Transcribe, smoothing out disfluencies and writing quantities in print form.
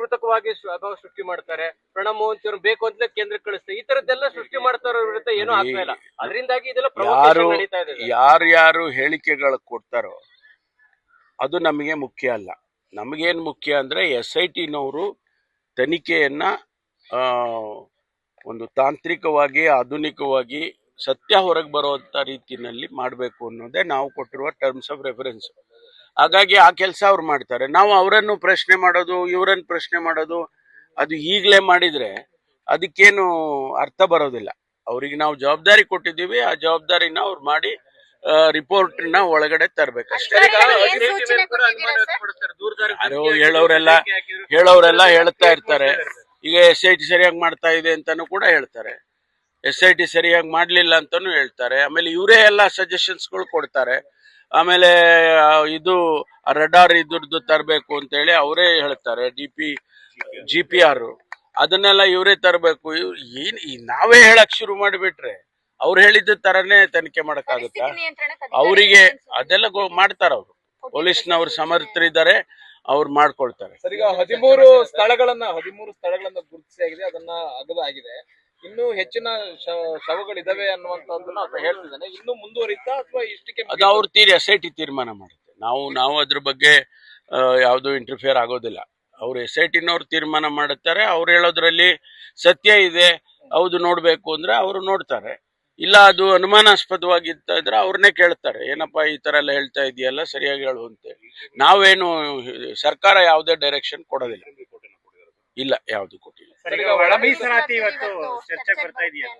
ಕೃತಕವಾಗಿ ಅಭಾವ ಸೃಷ್ಟಿ ಮಾಡ್ತಾರೆ. ಪ್ರಣಬ್ ಮೋಹಂತಿ ಅವರು ಬೇಕು ಅಂತಲೇ ಕೇಂದ್ರಕ್ಕೆ ಕಳಿಸ್ತಾರೆ. ಈ ತರದ್ದೆಲ್ಲ ಸೃಷ್ಟಿ ಮಾಡ್ತಾರೋ ವಿರುದ್ಧ ಏನೂ ಆಗ್ತಾ ಇಲ್ಲ. ಅದರಿಂದಾಗಿ ಇದೆಲ್ಲ ಪ್ರವೋಕೇಶನ್ ನಡೀತಾ ಇದೆ. ಯಾರ್ಯಾರು ಹೇಳಿಕೆಗಳು ಕೊಡ್ತಾರೋ ಅದು ನಮಗೆ ಮುಖ್ಯ ಅಲ್ಲ. ನಮಗೇನು ಮುಖ್ಯ ಅಂದ್ರೆ SITನವರು ತನಿಖೆಯನ್ನ ಒಂದು ತಾಂತ್ರಿಕವಾಗಿ ಆಧುನಿಕವಾಗಿ ಸತ್ಯ ಹೊರಗೆ ಬರುವಂತ ರೀತಿಯಲ್ಲಿ ಮಾಡಬೇಕು ಅನ್ನೋದೇ ನಾವು ಕೊಟ್ಟಿರುವ ಟರ್ಮ್ಸ್ ಆಫ್ ರೆಫರೆನ್ಸ್. ಹಾಗಾಗಿ ಆ ಕೆಲಸ ಅವ್ರು ಮಾಡ್ತಾರೆ. ನಾವು ಅವರನ್ನು ಪ್ರಶ್ನೆ ಮಾಡೋದು, ಇವರನ್ನು ಪ್ರಶ್ನೆ ಮಾಡೋದು, ಅದು ಈಗಲೇ ಮಾಡಿದ್ರೆ ಅದಕ್ಕೇನು ಅರ್ಥ ಬರೋದಿಲ್ಲ. ಅವ್ರಿಗೆ ನಾವು ಜವಾಬ್ದಾರಿ ಕೊಟ್ಟಿದ್ದೀವಿ, ಆ ಜವಾಬ್ದಾರಿನ ಅವ್ರು ಮಾಡಿ ರಿಪೋರ್ಟ್ನ ಒಳಗಡೆ ತರಬೇಕಷ್ಟೇ. ಹೇಳೋರೆಲ್ಲ ಹೇಳ್ತಾ ಇರ್ತಾರೆ, ಈಗ SIT ಸರಿಯಾಗಿ ಮಾಡ್ತಾ ಇದೆ ಅಂತಾನು ಕೂಡ ಹೇಳ್ತಾರೆ, SIT ಸರಿಯಾಗಿ ಮಾಡ್ಲಿಲ್ಲ ಅಂತಾನು ಹೇಳ್ತಾರೆ. ಆಮೇಲೆ ಇವರೇ ಎಲ್ಲ ಸಜೆಷನ್ಸ್ಗಳು ಕೊಡ್ತಾರೆ. ಆಮೇಲೆ ಇದು ರಡಾರ್ ಇದ್ರದ್ದು ತರಬೇಕು ಅಂತ ಹೇಳಿ ಅವರೇ ಹೇಳ್ತಾರೆ. GPR ಅದನ್ನೆಲ್ಲ ಇವರೇ ತರಬೇಕು. ನಾವೇ ಹೇಳಕ್ ಶುರು ಮಾಡಿಬಿಟ್ರೆ ಅವ್ರು ಹೇಳಿದ ತರನೇ ತನಿಖೆ ಮಾಡಕ್ಕಾಗುತ್ತಾ? ಅವರಿಗೆ ಅದೆಲ್ಲ ಮಾಡ್ತಾರ. ಅವರು ಪೊಲೀಸ್ನವ್ರು ಸಮರ್ಥರಿದ್ದಾರೆ, ಅವ್ರು ಮಾಡ್ಕೊಳ್ತಾರೆ. ಸರ್, ಈಗ 13 ಸ್ಥಳಗಳನ್ನ ಗುರುತಿಸಿಯಾಗಿದೆ, ಅದನ್ನ ಅಗಲಾಗಿದೆ. ಇನ್ನೂ ಹೆಚ್ಚಿನ ಶವಗಳಿದಾವೆ ಅನ್ನುವಂಥದ್ದನ್ನ ಹೇಳ್ತಿದ್ದಾನೆ. ಇನ್ನು ಮುಂದುವರಿತಾ ಅಥವಾ ಇಷ್ಟಕ್ಕೆ? ಅದು ಅವ್ರ SIT ತೀರ್ಮಾನ ಮಾಡುತ್ತೆ. ನಾವು ಅದ್ರ ಬಗ್ಗೆ ಯಾವುದು ಇಂಟರ್ಫಿಯರ್ ಆಗೋದಿಲ್ಲ. ಅವ್ರು SITನವ್ರು ತೀರ್ಮಾನ ಮಾಡುತ್ತಾರೆ. ಅವ್ರು ಹೇಳೋದ್ರಲ್ಲಿ ಸತ್ಯ ಇದೆ, ಹೌದು ನೋಡ್ಬೇಕು ಅಂದ್ರೆ ಅವರು ನೋಡ್ತಾರೆ. ಇಲ್ಲ ಅದು ಅನುಮಾನಾಸ್ಪದವಾಗಿತ್ತ ಇದ್ರೆ ಅವ್ರನ್ನೇ ಕೇಳ್ತಾರೆ, ಏನಪ್ಪಾ ಈ ತರ ಎಲ್ಲ ಹೇಳ್ತಾ ಇದೆಯಲ್ಲ, ಸರಿಯಾಗಿ ಹೇಳು ಅಂತೇಳಿ. ನಾವೇನು ಸರ್ಕಾರ ಯಾವುದೇ ಡೈರೆಕ್ಷನ್ ಕೊಡೋದಿಲ್ಲ. ಇಲ್ಲ, ಯಾವ್ದು ಕೊಟ್ಟಿಲ್ಲ. ಒಳ ಮೀಸಲಾತಿ ಇವತ್ತು ಚರ್ಚೆಗೆ ಬರ್ತಾ ಇದೆಯಾ?